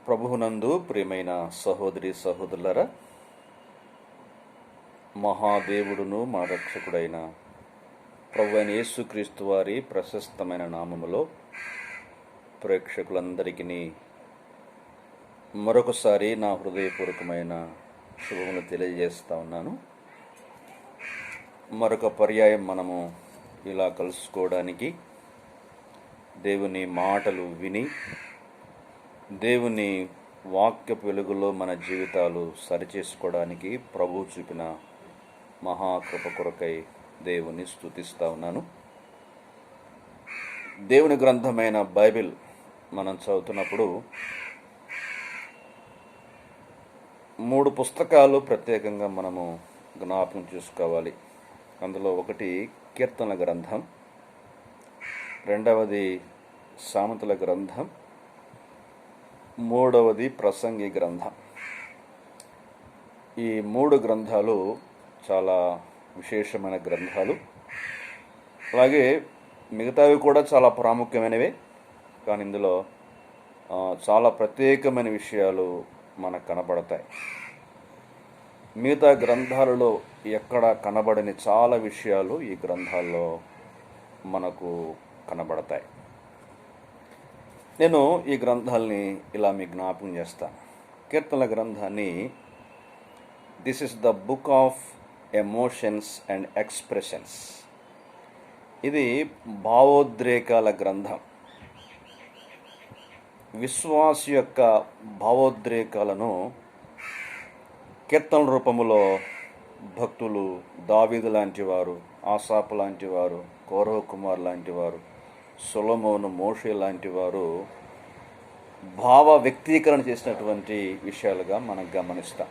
ప్రభువునందు ప్రియమైన సహోదరి సహోదరులరా, మహాదేవుడును మా రక్షకుడైన ప్రభువైన యేసుక్రీస్తు వారి ప్రశస్తమైన నామములో ప్రేక్షకులందరికీ మరొకసారి నా హృదయపూర్వకమైన శుభములు తెలియజేస్తా ఉన్నాను. మరొక పర్యాయం మనము ఇలా కలుసుకోవడానికి, దేవుని మాటలు విని దేవుని వాక్యపు వెలుగులో మన జీవితాలు సరిచేసుకోవడానికి ప్రభువు చూపిన మహాకృప కొరకై దేవుని స్తుతిస్తా ఉన్నాను. దేవుని గ్రంథమైన బైబిల్ మనం చదువుతున్నప్పుడు 3 పుస్తకాలు ప్రత్యేకంగా మనము జ్ఞాపకం చేసుకోవాలి. అందులో ఒకటి కీర్తనల గ్రంథం, రెండవది సామెతల గ్రంథం, మూడవది ప్రసంగి గ్రంథం. ఈ 3 గ్రంథాలు చాలా విశేషమైన గ్రంథాలు. అలాగే మిగతావి కూడా చాలా ప్రాముఖ్యమైనవే, కానీ ఇందులో చాలా ప్రత్యేకమైన విషయాలు మనకు కనబడతాయి. మిగతా గ్రంథాలలో ఎక్కడ కనబడని చాలా విషయాలు ఈ గ్రంథాల్లో మనకు కనబడతాయి. నేను ఈ గ్రంథాలని ఇలా మీకు జ్ఞాపకం చేస్తాను. కీర్తనల గ్రంథాన్ని this is the book of emotions and expressions. ఇది భావోద్రేకాల గ్రంథం. విశ్వాస యొక్క భావోద్రేకాలను కీర్తన రూపములో భక్తులు దావీదు లాంటి వారు, ఆసాపు లాంటి వారు, కోరహ కుమార్ లాంటి వారు, సొలొమోను, మోషే లాంటి వారు భావ వ్యక్తీకరణ చేసినటువంటి విషయాలుగా మనం గమనిస్తాం.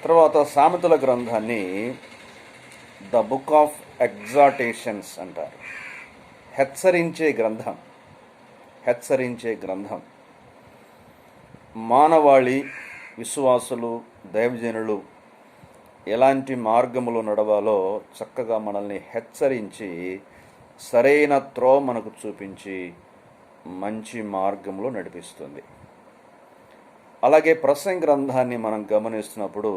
తర్వాత సామెతల గ్రంథాన్ని ద బుక్ ఆఫ్ ఎగ్జార్టేషన్స్ అంటారు. హెచ్చరించే గ్రంథం. మానవాళి, విశ్వాసులు, దైవజనులు ఎలాంటి మార్గములో నడవాలో చక్కగా మనల్ని హెచ్చరించి సరైన త్రోవ మనకు చూపించి మంచి మార్గంలో నడిపిస్తుంది. అలాగే ప్రసంగి గ్రంథాన్ని మనం గమనిస్తున్నప్పుడు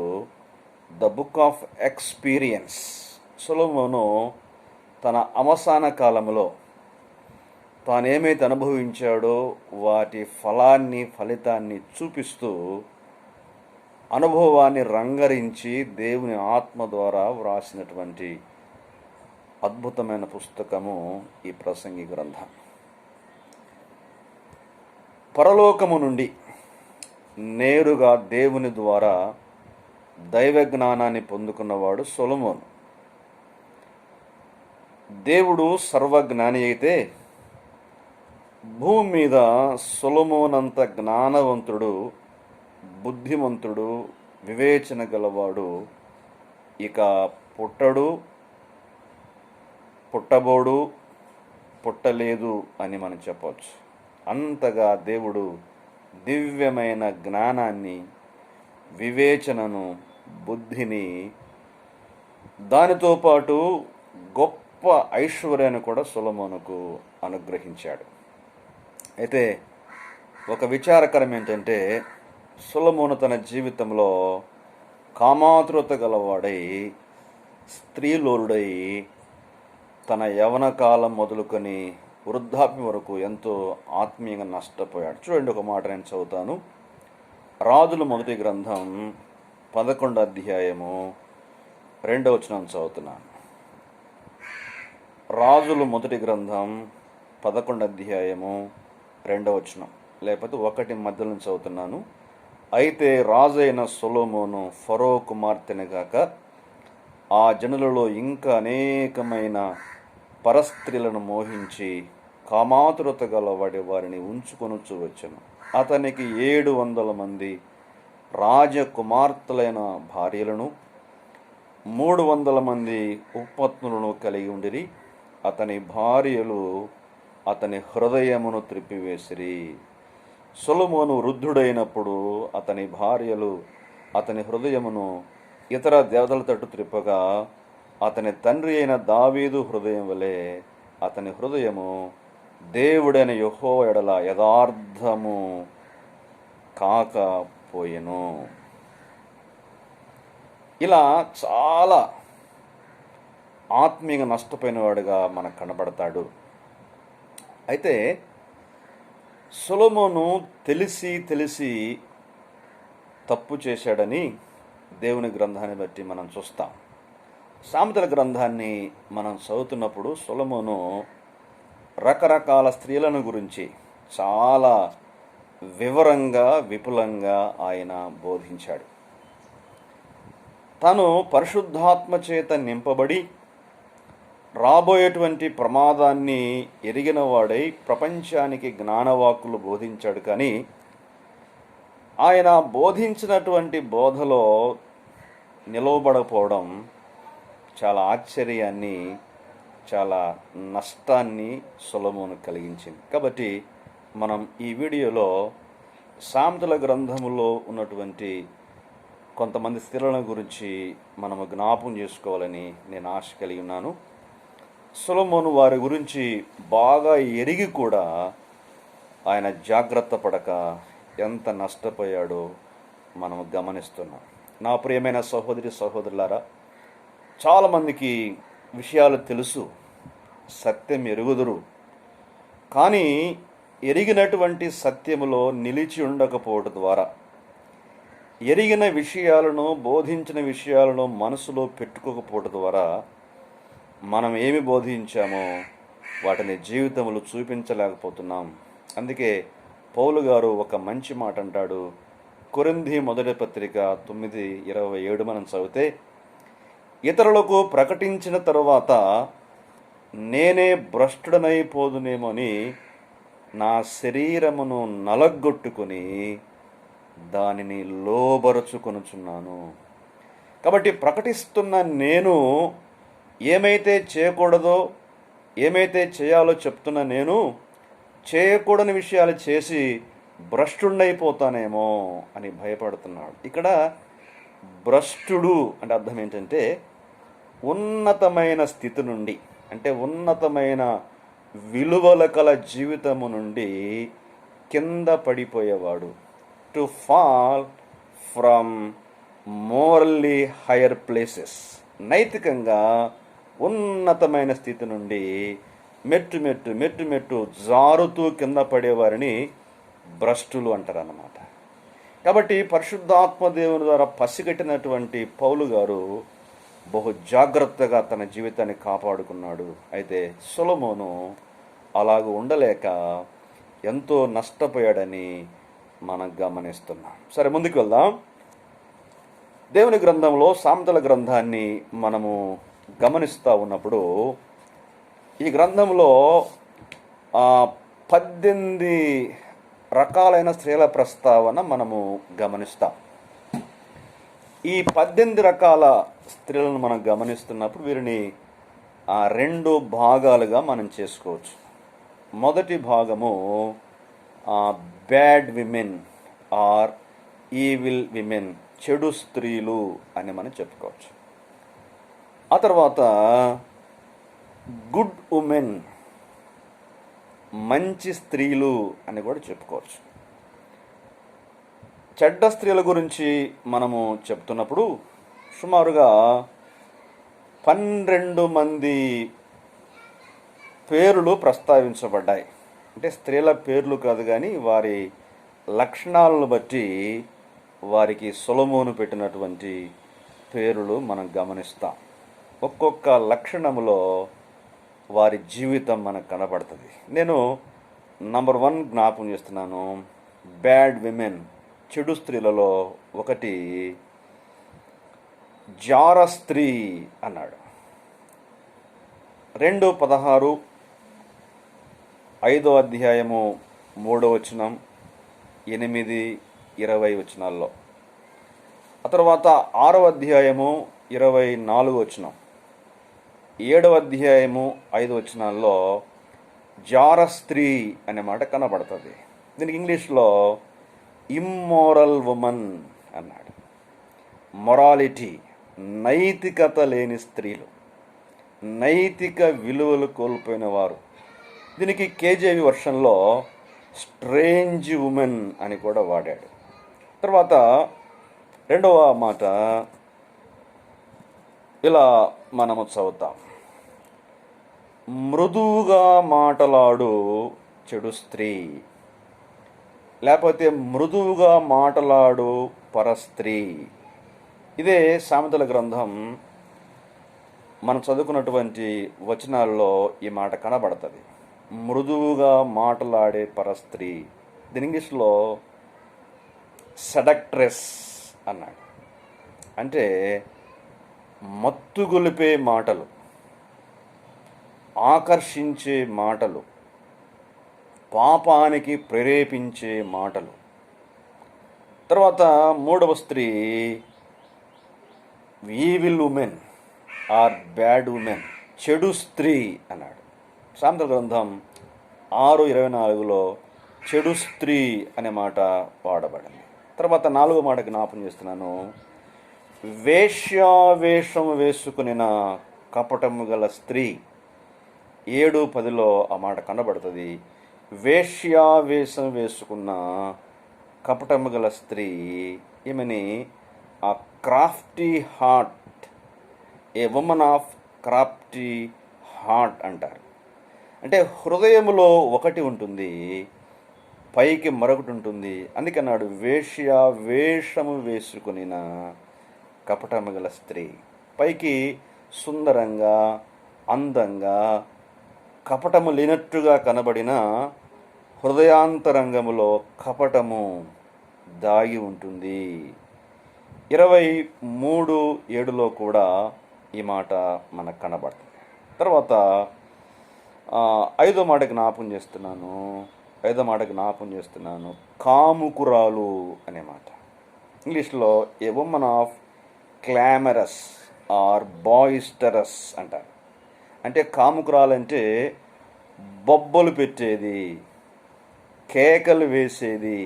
ద బుక్ ఆఫ్ ఎక్స్పీరియన్స్. సొలొమోను తన అవసాన కాలంలో తానేమైతే అనుభవించాడో వాటి ఫలితాన్ని చూపిస్తూ అనుభవాన్ని రంగరించి దేవుని ఆత్మ ద్వారా వ్రాసినటువంటి అద్భుతమైన పుస్తకము ఈ ప్రసంగి గ్రంథం. పరలోకము నుండి నేరుగా దేవుని ద్వారా దైవ జ్ఞానాన్ని పొందుకున్నవాడు సొలొమోను. దేవుడు సర్వజ్ఞాని అయితే భూమి మీద సొలొమోనంత జ్ఞానవంతుడు, బుద్ధిమంతుడు, వివేచన గలవాడు ఇక పుట్టబోడు, పుట్టలేదు అని మనం చెప్పవచ్చు. అంతగా దేవుడు దివ్యమైన జ్ఞానాన్ని, వివేచనను, బుద్ధిని, దానితో పాటు గొప్ప ఐశ్వర్యాన్ని కూడా సొలొమోనుకు అనుగ్రహించాడు. అయితే ఒక విచారకరం ఏంటంటే, సొలొమోను తన జీవితంలో కామాతురత గలవాడై, స్త్రీలోలుడై, తన యవన కాలం మొదలుకొని వృద్ధాప్యం వరకు ఎంతో ఆత్మీయంగా నష్టపోయాడు. చూడండి, ఒక మాట నేను చదువుతాను. రాజుల మొదటి గ్రంథం 11వ అధ్యాయము 2వ వచనం చదువుతున్నాను. రాజుల మొదటి గ్రంథం 11వ అధ్యాయము 2వ వచనం, లేకపోతే 1 మధ్యలో చదువుతున్నాను. అయితే రాజైన సొలొమోను ఫరో కుమార్తెని గాక ఆ జనులలో ఇంకా అనేకమైన పరస్త్రీలను మోహించి కామాతురత గలవాడి వారిని ఉంచుకొనుచు వచ్చెను. అతనికి 700 మంది రాజకుమార్తెలైన భార్యలను, 300 మంది ఉపపత్నులను కలిగి ఉండిరి. అతని భార్యలు అతని హృదయమును త్రిప్పివేసిరి. సొలొమోను వృద్ధుడైనప్పుడు అతని భార్యలు అతని హృదయమును ఇతర దేవతల తట్టు త్రిప్పగా, అతని తండ్రి అయిన దావీదు హృదయం వలె అతని హృదయము దేవుడైన యెహోవా ఎడల యథార్థము కాకపోయెను. ఇలా చాలా ఆత్మీయంగా నష్టపోయిన వాడుగా మనకు కనబడతాడు. అయితే సొలొమోను తెలిసి తప్పు చేశాడని దేవుని గ్రంథాన్ని బట్టి మనం చూస్తాం. సామెతల గ్రంథాన్ని మనం చదువుతున్నప్పుడు సొలొమోను రకరకాల స్త్రీలను గురించి చాలా వివరంగా విపులంగా ఆయన బోధించాడు. తను పరిశుద్ధాత్మ చేత నింపబడి రాబోయేటువంటి ప్రమాదాన్ని ఎరిగిన వాడై ప్రపంచానికి జ్ఞానవాక్కులు బోధించాడు. కానీ ఆయన బోధించినటువంటి బోధలో నిలవబడకపోవడం చాలా ఆశ్చర్యాన్ని, చాలా నష్టాన్ని సొలొమోను కలిగించింది. కాబట్టి మనం ఈ వీడియోలో సామెతల గ్రంథములో ఉన్నటువంటి కొంతమంది స్త్రీల గురించి మనము జ్ఞాపకం చేసుకోవాలని నేను ఆశ కలిగి ఉన్నాను. సొలొమోను వారి గురించి బాగా ఎరిగి కూడా ఆయన జాగ్రత్త పడక ఎంత నష్టపోయాడో మనం గమనిస్తున్నాం. నా ప్రియమైన సహోదరి సహోదరులారా, చాలామందికి విషయాలు తెలుసు, సత్యం ఎరుగుదురు, కానీ ఎరిగినటువంటి సత్యములో నిలిచి ఉండకపోవడం ద్వారా, ఎరిగిన విషయాలను బోధించిన విషయాలను మనసులో పెట్టుకోకపోవడం ద్వారా మనం ఏమి బోధించామో వాటిని జీవితంలో చూపించలేకపోతున్నాం. అందుకే పౌలు గారు ఒక మంచి మాట అంటాడు. కొరింథీ మొదటి పత్రిక 9:27 మనం చదివితే, ఇతరులకు ప్రకటించిన తరువాత నేనే భ్రష్టుడనైపోదునేమోని నా శరీరమును నలగొట్టుకుని దానిని లోబరుచుకొనుచున్నాను. కాబట్టి ప్రకటిస్తున్న నేను ఏమైతే చేయకూడదో, ఏమైతే చేయాలో చెప్తున్న నేను చేయకూడని విషయాలు చేసి భ్రష్టుడైపోతానేమో అని భయపడుతున్నాడు. ఇక్కడ భ్రష్టుడు అంటే అర్థం ఏంటంటే ఉన్నతమైన స్థితి నుండి, అంటే ఉన్నతమైన విలువల కల జీవితము నుండి కింద పడిపోయేవాడు. To fall from morally higher places, నైతికంగా ఉన్నతమైన స్థితి నుండి మెట్టు జారుతూ కింద పడేవారిని భ్రష్టులు అంటారు అన్నమాట. కాబట్టి పరిశుద్ధాత్మ దేవుని ద్వారా పసిగట్టినటువంటి పౌలు గారు బహు జాగ్రత్తగా తన జీవితాన్ని కాపాడుకున్నాడు. అయితే సొలొమోను అలాగ ఉండలేక ఎంతో నష్టపోయాడని మనం గమనిస్తున్నాం. సరే, ముందుకు వెళ్దాం. దేవుని గ్రంథంలో సామెతల గ్రంథాన్ని మనము గమనిస్తూ ఉన్నప్పుడు ఈ గ్రంథంలో 18 రకాలైన స్త్రీల ప్రస్తావన మనము గమనిస్తాం. ఈ 18 రకాల స్త్రీలను మనం గమనిస్తున్నప్పుడు వీరిని 2 భాగాలుగా మనం చేసుకోవచ్చు. మొదటి భాగము bad women or evil women, చెడు స్త్రీలు అని మనం చెప్పుకోవచ్చు. ఆ తర్వాత గుడ్ ఉమెన్, మంచి స్త్రీలు అని కూడా చెప్పుకోవచ్చు. చెడ్డ స్త్రీల గురించి మనము చెప్తున్నప్పుడు సుమారుగా 12 మంది పేర్లు ప్రస్తావించబడ్డాయి. అంటే స్త్రీల పేర్లు కాదు, కానీ వారి లక్షణాలను బట్టి వారికి సొలొమోను పెట్టినటువంటి పేర్లు మనం గమనిస్తాం. ఒక్కొక్క లక్షణములో వారి జీవితం మనకు కనబడుతుంది. నేను నంబర్ 1 జ్ఞాపకం చేస్తున్నాను. బ్యాడ్ విమెన్, చెడు స్త్రీలలో ఒకటి జార స్త్రీ అన్నాడు. 2:16, 5వ అధ్యాయము 3వ వచనం, 8, 20 వచనాల్లో. ఆ తర్వాత 6వ అధ్యాయము 24వ వచనం, 7వ అధ్యాయము 5 వచనాల్లో జార స్త్రీ అనే మాట కనబడుతుంది. దీనికి ఇంగ్లీష్లో ఇమ్మోరల్ ఉమన్ అన్నాడు. మొరాలిటీ, నైతికత లేని స్త్రీలు, నైతిక విలువలు కోల్పోయిన వారు. దీనికి కేజేవి వర్షన్లో స్ట్రేంజ్ ఉమెన్ అని కూడా వాడాడు. తర్వాత రెండవ మాట ఇలా మనము చదువుతాం. మృదువుగా మాటలాడు చెడు స్త్రీ, లేకపోతే మృదువుగా మాటలాడు పరస్త్రీ. ఇదే సామెతల గ్రంథం మనం చదువుకున్నటువంటి వచనాల్లో ఈ మాట కనబడుతుంది. మృదువుగా మాటలాడే పరస్త్రీ. దీని ఇంగ్లీష్లో సెడక్ట్రెస్ అన్నాడు. అంటే మత్తుగొలిపే మాటలు, ఆకర్షించే మాటలు, పాపానికి ప్రేరేపించే మాటలు. తర్వాత మూడవ స్త్రీ evil women or bad women, చెడు స్త్రీ అన్నాడు. సామెతల గ్రంథం 6:24లో చెడు స్త్రీ అనే మాట వాడబడింది. తర్వాత నాలుగో మాట జ్ఞాపం చేస్తున్నాను. వేశ్యావేషము వేసుకునిన కపటము గల స్త్రీ. 7:10లో ఆ మాట కనబడుతుంది. వేశ్యావేషం వేసుకున్న కపటము గల స్త్రీ, ఈమెని ఆ Crafty heart, A woman of Crafty heart అంటారు. అంటే హృదయములో ఒకటి ఉంటుంది, పైకి మరొకటి ఉంటుంది. అందుకన్నాడు వేషము వేసుకునిన కపటము గల స్త్రీ. పైకి సుందరంగా, అందంగా, కపటము లేనట్టుగా కనబడిన హృదయాంతరంగములో కపటము దాగి ఉంటుంది. 23:7లో కూడా ఈ మాట మనకు కనబడుతుంది. తర్వాత ఐదో మాట జ్ఞాపం చేస్తున్నాను. కాముకురాలు అనే మాట. ఇంగ్లీష్లో ఏ ఉమన్ ఆఫ్ క్లామరస్ ఆర్ బాయిస్టరస్ అంటారు. అంటే కాముకురాలు అంటే బొబ్బలు పెట్టేది, కేకలు వేసేది.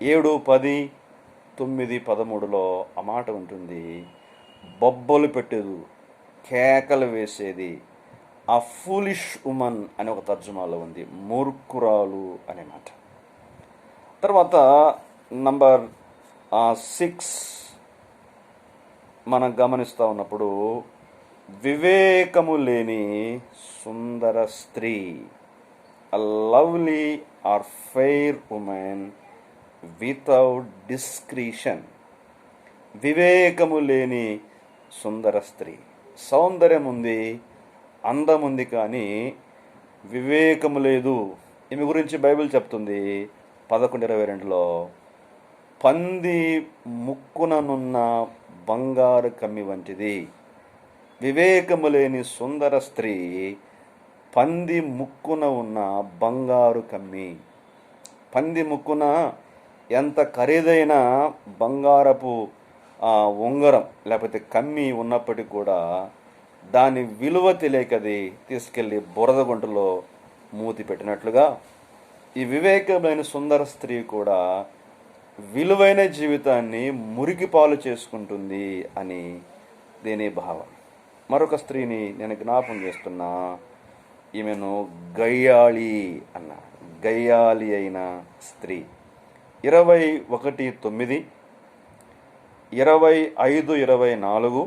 7, 10, 9, 13లో ఆ మాట ఉంటుంది. బొబ్బలు పెట్టేది, కేకలు వేసేది. ఆ ఫూలిష్ ఉమన్ అనే ఒక తర్జుమాలో ఉంది, మూర్ఖురాలు అనే మాట. తర్వాత నంబర్ 6 మనం గమనిస్తూ ఉన్నప్పుడు వివేకము లేని సుందర స్త్రీ, a lovely or fair woman without discretion. వివేకము లేని సుందర స్త్రీ. సౌందర్యం ఉంది, అందం ఉంది, కానీ వివేకము లేదు. ఈమె గురించి బైబిల్ చెప్తుంది 11:22లో, పంది ముక్కుననున్న బంగారు కమ్మి వంటిది. వివేకము లేని సుందర స్త్రీ పంది ముక్కున ఉన్న బంగారు కమ్మి. పంది ముక్కున ఎంత ఖరీదైన బంగారపు ఉంగరం లేకపోతే కమ్మి ఉన్నప్పటికీ కూడా దాని విలువ తెలియకది తీసుకెళ్ళి బురద గుంటలో మూతి పెట్టినట్లుగా ఈ వివేకమైన సుందర స్త్రీ కూడా విలువైన జీవితాన్ని మురికి పాలు చేసుకుంటుంది అని దీని భావం. మరొక స్త్రీని నేను జ్ఞాపం చేస్తున్నా. ఈమెను గయ్యాళి అన్న, గయ్యాళి అయిన స్త్రీ. 21:9, 25:24,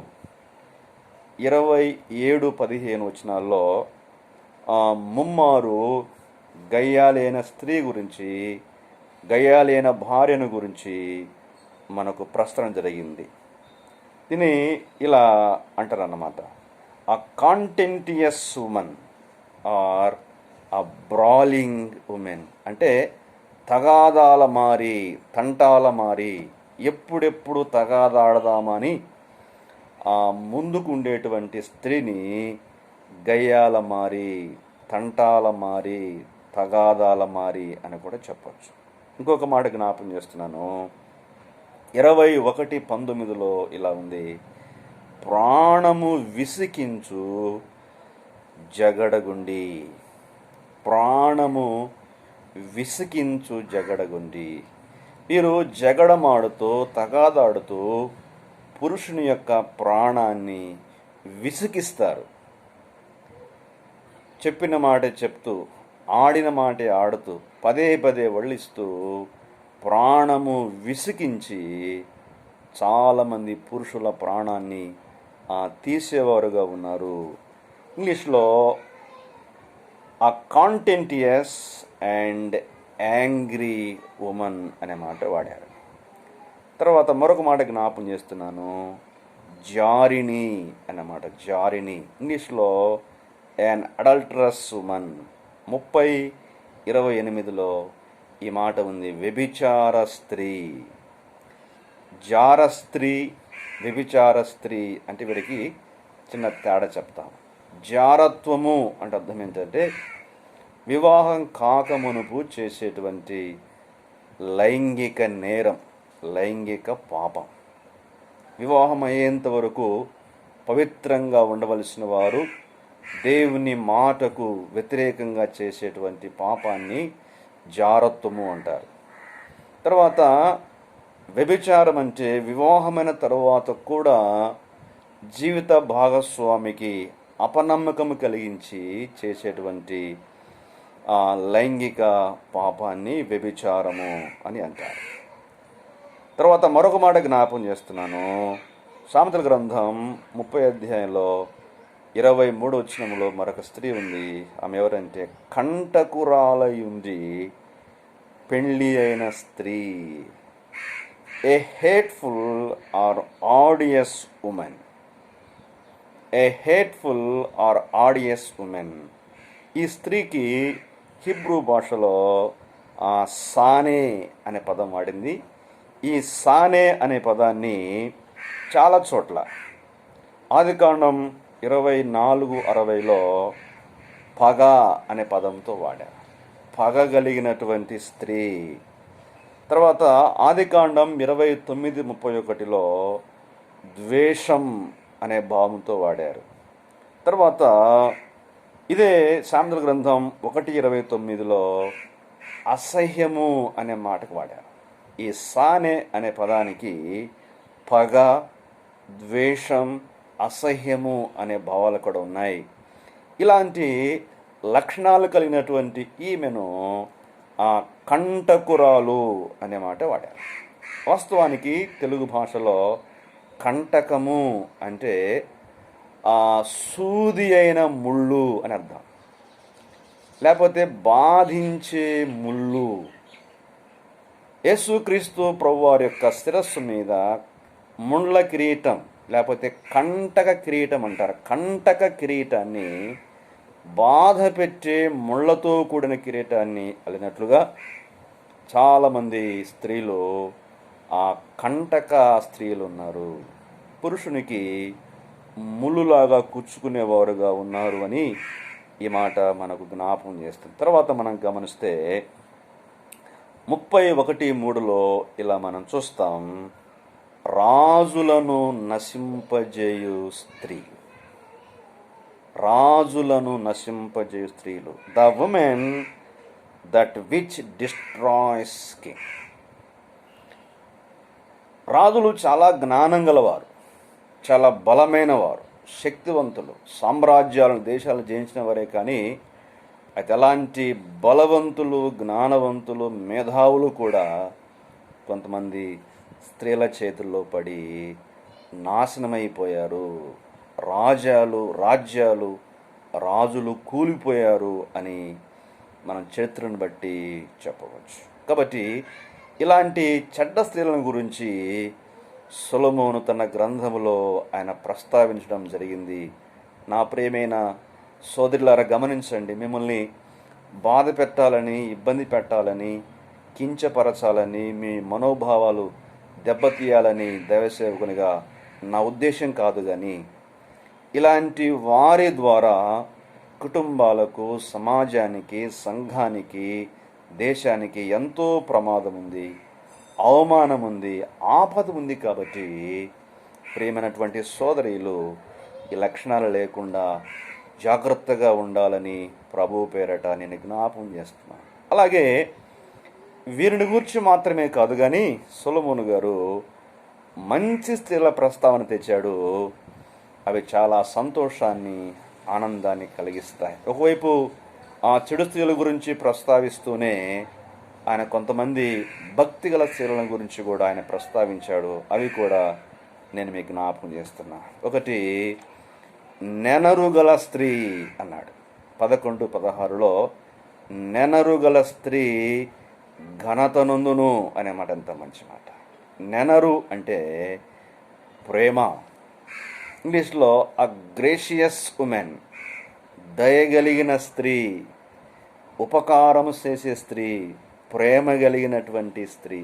27:15 వచనాల్లో ముమ్మారు గయ్యాళి అయిన స్త్రీ గురించి, గయ్యాళి అయిన భార్యను గురించి మనకు ప్రస్తావన జరిగింది. దీన్ని ఇలా అంటారన్నమాట, ఆ కాంటెంటియస్ ఉమెన్ ఆర్ ఆ బ్రాలింగ్ ఉమెన్. అంటే తగాదాల మారి, తంటాల మారి, ఎప్పుడెప్పుడు తగాదాడదామని ముందుకు ఉండేటువంటి స్త్రీని గయ్యాల మారి, తంటాల మారి, తగాదాల మారి అని కూడా చెప్పచ్చు. ఇంకొక మాట జ్ఞాపం చేస్తున్నాను. 21:19లో ఇలా ఉంది, ప్రాణము విసికించు జగడగుండి. ప్రాణము విసికించు జగడగుండి. వీరు జగడమాడుతూ, తగాదాడుతూ పురుషుని యొక్క ప్రాణాన్ని విసికిస్తారు. చెప్పిన మాట చెప్తూ, ఆడిన మాటే ఆడుతూ, పదే పదే వళ్ళిస్తూ ప్రాణము విసికించి చాలామంది పురుషుల ప్రాణాన్ని తీసేవారుగా ఉన్నారు. ఇంగ్లీష్లో ఆ కాంటెంటియస్ అండ్ యాంగ్రీ ఉమన్ అనే మాట వాడారు. తర్వాత మరొక మాట జ్ఞాపం చేస్తున్నాను, జారిణి అన్నమాట. జారిణి ఇంగ్లీష్లో యాన్ అడల్టరస్ ఉమన్. 30:28లో ఈ మాట ఉంది, వ్యభిచార స్త్రీ. జార స్త్రీ, వ్యభిచార స్త్రీ అంటే వీరికి చిన్న తేడా చెప్తాము. జారత్వము అంటే అర్థం ఏంటంటే వివాహం కాకమునుపు చేసేటువంటి లైంగిక నేరం, లైంగిక పాపం. వివాహం అయ్యేంత వరకు పవిత్రంగా ఉండవలసిన వారు దేవుని మాటకు వ్యతిరేకంగా చేసేటువంటి పాపాన్ని జారత్వము అంటారు. తర్వాత వ్యభిచారం అంటే వివాహమైన తరువాత కూడా జీవిత భాగస్వామికి అపనమ్మకం కలిగించి చేసేటువంటి లైంగిక పాపాన్ని వ్యభిచారము అని అంటారు. తర్వాత మరొక మాట జ్ఞాపం చేస్తున్నాను, సామెతల గ్రంథం 30:23 మరొక స్త్రీ ఉంది. ఆమె ఎవరంటే కంటకురాలై ఉంది పెళ్ళి అయిన స్త్రీ. A hateful or odious women. A hateful or odious women. ఈ స్త్రీకి హిబ్రూ భాషలో సానే అనే పదం వాడింది. ఈ సానే అనే పదాన్ని చాలా చోట్ల ఆదికాండం 24:60లో పగ అనే పదంతో వాడారు. పగ కలిగినటువంటి స్త్రీ. తర్వాత ఆదికాండం 29:31లో ద్వేషం అనే భావంతో వాడారు. తర్వాత ఇదే సామెతల గ్రంథం 1:29లో అసహ్యము అనే మాటకు వాడారు. ఈ సానే అనే పదానికి పగ, ద్వేషం, అసహ్యము అనే భావాలు కూడా ఉన్నాయి. ఇలాంటి లక్షణాలు కలిగినటువంటి ఈమెను కంటకురాలు అనే మాట వాడారు. వాస్తవానికి తెలుగు భాషలో కంటకము అంటే సూది అయిన ముళ్ళు అని అర్థం, లేకపోతే బాధించే ముళ్ళు. యేసుక్రీస్తు ప్రభువారి యొక్క శిరస్సు మీద ముండ్ల కిరీటం లేకపోతే కంటక కిరీటం అంటారు. కంటక కిరీటాన్ని బాధ పెట్టే ముళ్ళతో కూడిన కిరీటాన్ని అల్లినట్లుగా చాలామంది స్త్రీలు కంటక స్త్రీలు ఉన్నారు. పురుషునికి ముళ్ళులాగా కూర్చుకునేవారుగా ఉన్నారు అని ఈ మాట మనకు జ్ఞాపకం చేస్తుంది. తర్వాత మనం గమనిస్తే 31:3లో ఇలా మనం చూస్తాం, రాజులను నశింపజేయు స్త్రీ. రాజులను నశింపజేయు స్త్రీలు. The women that which destroys king. రాజులు చాలా జ్ఞానం గలవారు, చాలా బలమైన వారు, శక్తివంతులు, సామ్రాజ్యాలను దేశాలు జయించిన వారే. కానీ అయితే అలాంటి బలవంతులు, జ్ఞానవంతులు, మేధావులు కూడా కొంతమంది స్త్రీల చేతుల్లో పడి నాశనమైపోయారు. రాజులు కూలిపోయారు అని మనం చరిత్రను బట్టి చెప్పవచ్చు. కాబట్టి ఇలాంటి చెడ్డ స్త్రీలను గురించి సొలొమోను తన గ్రంథములో ఆయన ప్రస్తావించడం జరిగింది. నా ప్రియమైన సోదరులారా గమనించండి, మిమ్మల్ని బాధ పెట్టాలని, ఇబ్బంది పెట్టాలని, కించపరచాలని, మీ మనోభావాలు దెబ్బతీయాలని దైవసేవకునిగా నా ఉద్దేశం కాదు. కానీ ఇలాంటి వారి ద్వారా కుటుంబాలకు, సమాజానికి, సంఘానికి, దేశానికి ఎంతో ప్రమాదం ఉంది, అవమానం ఉంది, ఆపద ఉంది. కాబట్టి ప్రియమైనటువంటి సోదరీలు ఈ లక్షణాలు లేకుండా జాగ్రత్తగా ఉండాలని ప్రభువు పేరట నేను జ్ఞాపకం చేస్తున్నాను. అలాగే వీరిని గురించి మాత్రమే కాదు కానీ సొలొమోను గారు మంచి స్త్రీల ప్రస్తావన తెచ్చాడు. అవి చాలా సంతోషాన్ని, ఆనందాన్ని కలిగిస్తాయి. ఒకవైపు ఆ చెడు స్త్రీల గురించి ప్రస్తావిస్తూనే ఆయన కొంతమంది భక్తిగల స్త్రీల గురించి కూడా ఆయన ప్రస్తావించాడు. అవి కూడా నేను మీకు జ్ఞాపకం చేస్తున్నా. ఒకటి, నెనరుగల స్త్రీ అన్నాడు. 11:16లో నెనరుగల స్త్రీ ఘనతనందును అనే మాట ఎంత మంచి మాట. నెనరు అంటే ప్రేమ. ఇంగ్లీష్లో అ గ్రేషియస్ ఉమెన్, దయగలిగిన స్త్రీ, ఉపకారం చేసే స్త్రీ, ప్రేమ కలిగినటువంటి స్త్రీ.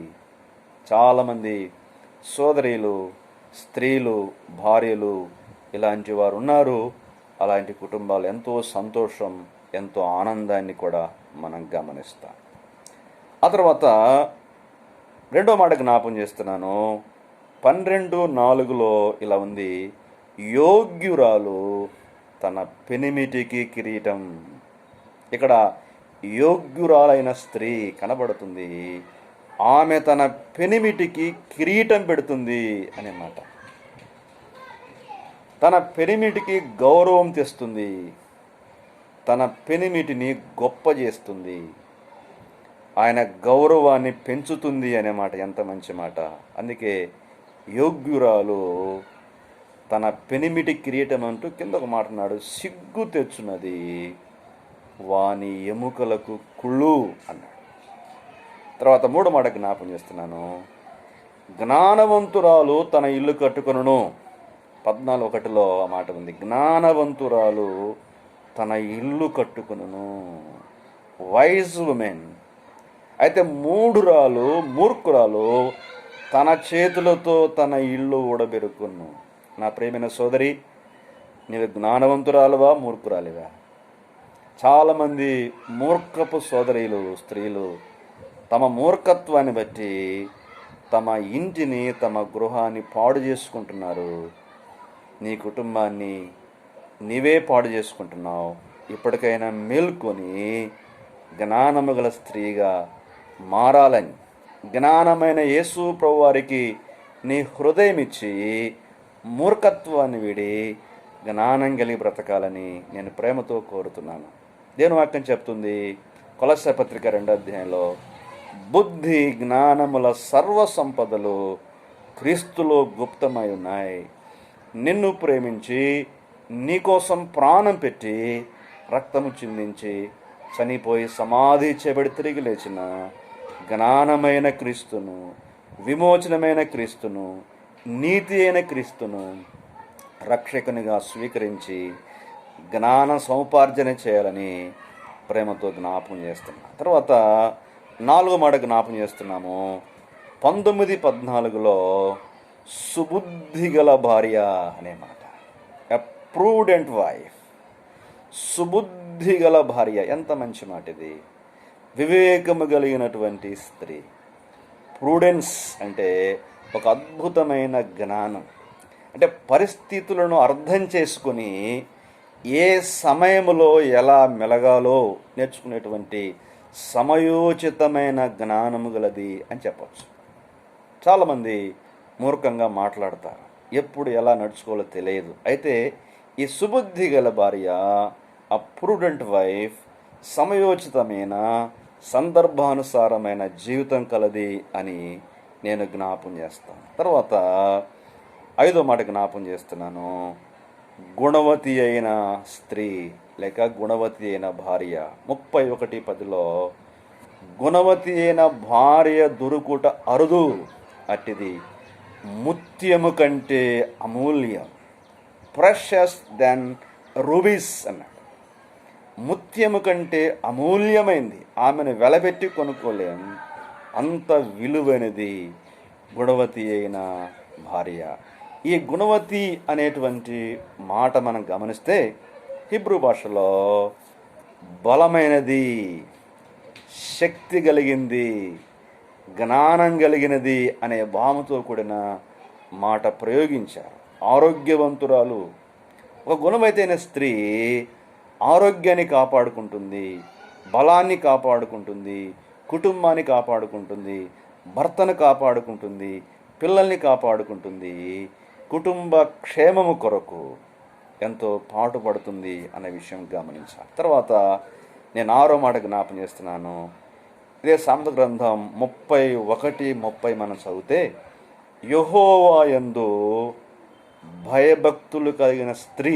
చాలామంది సోదరీలు, స్త్రీలు, భార్యలు ఇలాంటి వారు ఉన్నారు. అలాంటి కుటుంబాలు ఎంతో సంతోషం, ఎంతో ఆనందాన్ని కూడా మనం గమనిస్తాం. ఆ తర్వాత రెండో మాట జ్ఞాపం చేస్తున్నాను. 12:4లో ఇలా ఉంది, యోగ్యురాలు తన పెనిమిటికి కిరీటం. ఇక్కడ యోగ్యురాలైన స్త్రీ కనబడుతుంది. ఆమె తన పెనిమిటికి కిరీటం పెడుతుంది అనే మాట. తన పెనిమిటికి గౌరవం తెస్తుంది, తన పెనిమిటిని గొప్ప చేస్తుంది, ఆయన గౌరవాన్ని పెంచుతుంది అనే మాట. ఎంత మంచి మాట. అందుకే యోగ్యురాలు తన పెనిమిటి కిరీటం అంటూ కింద ఒక మాట అన్నాడు, సిగ్గు తెచ్చున్నది వాని ఎముకలకు కుళ్ళు అన్నాడు. తర్వాత మూడో మాట జ్ఞాపం చేస్తున్నాను. జ్ఞానవంతురాలు తన ఇల్లు కట్టుకొనును. 14:1లో ఆ మాట ఉంది. జ్ఞానవంతురాలు తన ఇల్లు కట్టుకొనును. Wise women. అయితే మూర్ఖురాలు తన చేతులతో తన ఇల్లు ఊడబెరుకును. నా ప్రియమైన సోదరి, నీవు జ్ఞానవంతురాలువా, మూర్ఖురాలివా? చాలామంది మూర్ఖపు సోదరీలు, స్త్రీలు తమ మూర్ఖత్వాన్ని బట్టి తమ ఇంటిని, తమ గృహాన్ని పాడు చేసుకుంటున్నారు. నీ కుటుంబాన్ని నీవే పాడు చేసుకుంటున్నావు. ఇప్పటికైనా మేల్కొని జ్ఞానము గల స్త్రీగా మారాలని, జ్ఞానమైన యేసు ప్రభువారికి నీ హృదయం ఇచ్చి మూర్ఖత్వాన్ని వీడి జ్ఞానం కలిగి బ్రతకాలని నేను ప్రేమతో కోరుతున్నాను. దేవుని వాక్యం చెప్తుంది కొలస్సే పత్రిక 2వ అధ్యాయంలో, బుద్ధి జ్ఞానముల సర్వ సంపదలు క్రీస్తులో గుప్తమై ఉన్నాయి. నిన్ను ప్రేమించి నీకోసం ప్రాణం పెట్టి రక్తము చిందించి చనిపోయి సమాధి చేయబడి తిరిగి లేచిన జ్ఞానమైన క్రీస్తును, విమోచనమైన క్రీస్తును, నీతి అయిన క్రీస్తును రక్షకునిగా స్వీకరించి జ్ఞాన సముపార్జన చేయాలని ప్రేమతో జ్ఞాపకం చేస్తున్నాం. తర్వాత 4వ మాట జ్ఞాపకం చేస్తున్నాము. 19:14లో సుబుద్ధి గల భార్య అనే మాట. ఎ ప్రూడెంట్ వైఫ్. సుబుద్ధి గల భార్య. ఎంత మంచి మాట ఇది. వివేకము కలిగినటువంటి స్త్రీ. ప్రూడెన్స్ అంటే ఒక అద్భుతమైన జ్ఞానం. అంటే పరిస్థితులను అర్థం చేసుకొని ఏ సమయంలో ఎలా మెలగాలో నేర్చుకునేటువంటి సమయోచితమైన జ్ఞానము గలది అని చెప్పచ్చు. చాలామంది మూర్ఖంగా మాట్లాడతారు, ఎప్పుడు ఎలా నడుచుకోవాలో తెలియదు. అయితే ఈ సుబుద్ధి గల భార్య, ఆ ప్రూడెంట్ వైఫ్, సమయోచితమైన సందర్భానుసారమైన జీవితం కలది అని నేను జ్ఞాపం చేస్తాను. తర్వాత 5వ మాట జ్ఞాపం చేస్తున్నాను. గుణవతి అయిన స్త్రీ లేక గుణవతి అయిన భార్య. 31:10లో గుణవతి అయిన భార్య దొరుకుట అరుదు, అట్టిది ముత్యము కంటే అమూల్యం, ప్రెషస్ దెన్ రూబీస్ అన్నాడు. ముత్యము కంటే అమూల్యమైంది, ఆమెను వెలబెట్టి కొనుక్కోలేం, అంత విలువైనది గుణవతి అయిన భార్య. ఈ గుణవతి అనేటువంటి మాట మనం గమనిస్తే హిబ్రూ భాషలో బలమైనది, శక్తి కలిగింది, జ్ఞానం కలిగినది అనే భావముతో కూడిన మాట ప్రయోగించారు. ఆరోగ్యవంతురాలు. ఒక గుణవతైన స్త్రీ ఆరోగ్యాన్ని కాపాడుకుంటుంది, బలాన్ని కాపాడుకుంటుంది, కుటుంబాన్ని కాపాడుకుంటుంది, భర్తను కాపాడుకుంటుంది, పిల్లల్ని కాపాడుకుంటుంది, కుటుంబ క్షేమము కొరకు ఎంతో పాటుపడుతుంది అనే విషయం గమనించాలి. తర్వాత నేను 6వ మాట జ్ఞాపం చేస్తున్నాను. ఇదే సామెతల గ్రంథం 31:30 మనం చదివితే, యెహోవా యందు భయభక్తులు కలిగిన స్త్రీ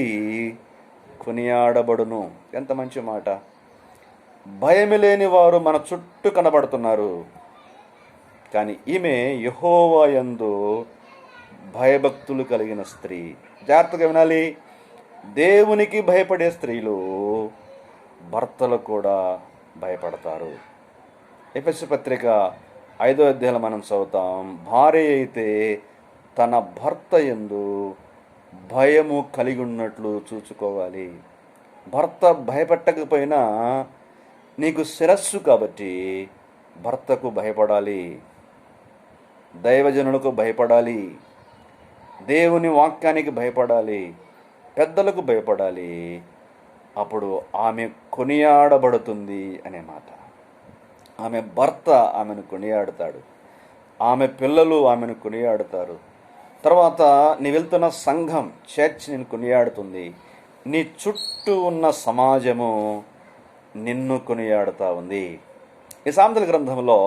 కొనియాడబడును. ఎంత మంచి మాట. భయం లేని వారు మన చుట్టూ కనబడుతున్నారు, కానీ ఈమె యెహోవా యందు భయభక్తులు కలిగిన స్త్రీ. జాగ్రత్తగా వినాలి. దేవునికి భయపడే స్త్రీలు భర్తలు కూడా భయపడతారు. ఎఫెసీ పత్రిక 5వ అధ్యాయంలో మనం చదువుతాం, భార్య అయితే తన భర్త యందు భయము కలిగి ఉన్నట్లు చూసుకోవాలి. భర్త భయపెట్టకపోయినా నీకు శిరస్సు కాబట్టి భర్తకు భయపడాలి, దైవజనులకు భయపడాలి, దేవుని వాక్యానికి భయపడాలి, పెద్దలకు భయపడాలి. అప్పుడు ఆమె కొనియాడబడుతుంది అనే మాట. ఆమె భర్త ఆమెను కొనియాడుతాడు, ఆమె పిల్లలు ఆమెను కొనియాడుతారు. తర్వాత నీ వెళ్తున్న సంఘం, చర్చ్ నిన్ను కొనియాడుతుంది. నీ చుట్టూ ఉన్న సమాజము నిన్ను కొనియాడుతూ ఉంది. ఈ సామెతల గ్రంథంలో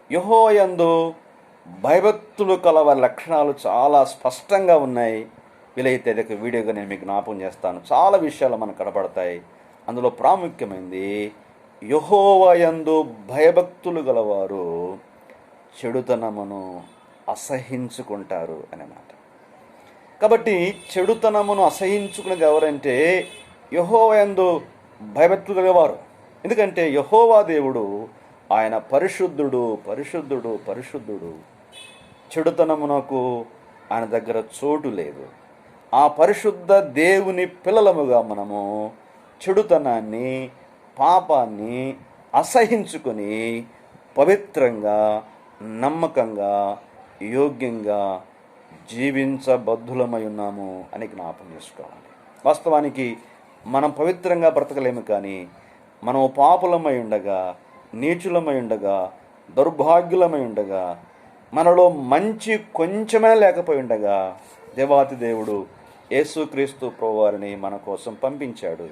యెహోవా యందు భయభక్తులు కలవారి లక్షణాలు చాలా స్పష్టంగా ఉన్నాయి. వీలైతే అదొక వీడియోగా నేను మీకు జ్ఞాపకం చేస్తాను. చాలా విషయాలు మనకు కనబడతాయి. అందులో ప్రాముఖ్యమైనది, యెహోవా యందు భయభక్తులు గలవారు చెడుతనమును అసహించుకుంటారు అనే మాట. కాబట్టి చెడుతనమును అసహించుకునేది ఎవరంటే యెహోవా యందు భయభక్తులు గలవారు. ఎందుకంటే యెహోవా దేవుడు ఆయన పరిశుద్ధుడు, పరిశుద్ధుడు, పరిశుద్ధుడు. చెడుతనమునకు ఆయన దగ్గర చోటు లేదు. ఆ పరిశుద్ధ దేవుని పిల్లలముగా మనము చెడుతనాన్ని, పాపాన్ని అసహించుకొని పవిత్రంగా, నమ్మకంగా, యోగ్యంగా జీవించబద్ధులమై ఉన్నాము అని జ్ఞాపకం చేసుకోవాలి. వాస్తవానికి మనం పవిత్రంగా బ్రతకలేము, కానీ మనం పాపులమై ఉండగా, నీచులమై ఉండగా, దౌర్భాగ్యులమై ఉండగా, మనలో మంచి కొంచెమే లేకపోయి ఉండగా దేవాతి దేవుడు యేసుక్రీస్తు ప్రభువారిని మన కోసం పంపించాడు.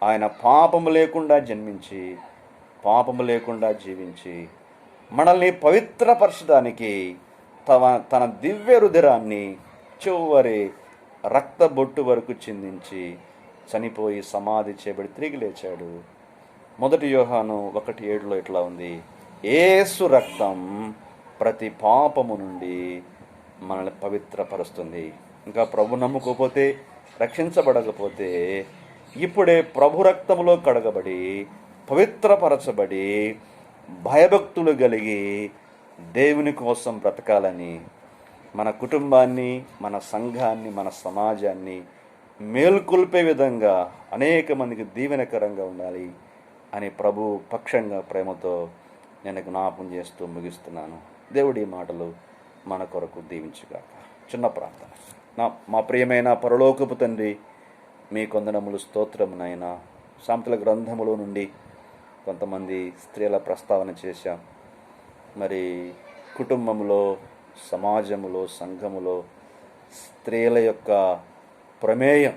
ఆయన పాపము లేకుండా జన్మించి, పాపము లేకుండా జీవించి, మనల్ని పవిత్రపరచడానికి తన దివ్య రుధిరాన్ని చివరి రక్తబొట్టు వరకు చిందించి చనిపోయి సమాధి చేయబడి తిరిగి లేచాడు. 1 యోహాను 1:7 ఇట్లా ఉంది, యేసు రక్తం ప్రతి పాపము నుండి మనల్ని పవిత్రపరుస్తుంది. ఇంకా ప్రభు నమ్ముకోకపోతే, రక్షించబడకపోతే ఇప్పుడే ప్రభు రక్తములో కడగబడి, పవిత్రపరచబడి, భయభక్తులు కలిగి దేవుని కోసం బ్రతకాలని, మన కుటుంబాన్ని, మన సంఘాన్ని, మన సమాజాన్ని మేల్కొల్పే విధంగా అనేక మందికి దీవెనకరంగా ఉండాలి అని ప్రభు పక్షంగా ప్రేమతో నేను జ్ఞాపకం చేస్తూ ముగిస్తున్నాను. దేవుడి మాటలు మన కొరకు దీవించుగాక. చిన్న ప్రార్థన. మా ప్రియమైన పరలోకపు తండ్రి, మీ కొందనములు స్తోత్రమునైనా. సామెతల గ్రంథములో నుండి కొంతమంది స్త్రీల ప్రస్తావన చేశాం. మరి కుటుంబంలో, సమాజములో, సంఘములో స్త్రీల యొక్క ప్రమేయం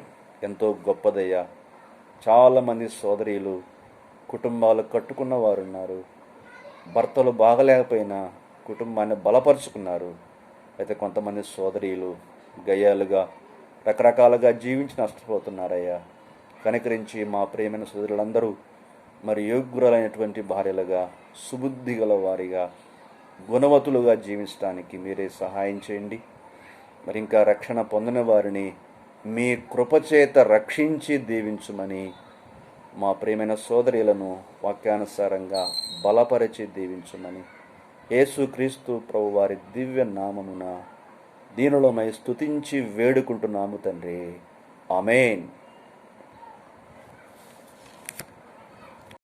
ఎంతో గొప్పదయ్యా. చాలామంది సోదరీలు కుటుంబాలు కట్టుకున్న వారు ఉన్నారు. భర్తలు బాగలేకపోయినా కుటుంబాన్ని బలపరుచుకున్నారు. అయితే కొంతమంది సోదరీలు గయ్యాలుగా రకరకాలుగా జీవించి నష్టపోతున్నారయ్యా. కనికరించి మా ప్రియమైన సోదరులందరూ మరి యోగ్యులైనటువంటి భార్యలుగా, సుబుద్ధి గల వారిగా, గుణవతులుగా జీవించడానికి మీరే సహాయం చేయండి. మరి ఇంకా రక్షణ పొందిన వారిని మీ కృపచేత రక్షించి దీవించుమని మా ప్రియమైన సోదరులను వాక్యానుసారంగా బలపరిచి దీవించుమని యేసుక్రీస్తు ప్రభు వారి దివ్య నామమున దీనులమై స్తుతించి వేడుకుంటున్నాము తండ్రి. ఆమేన్.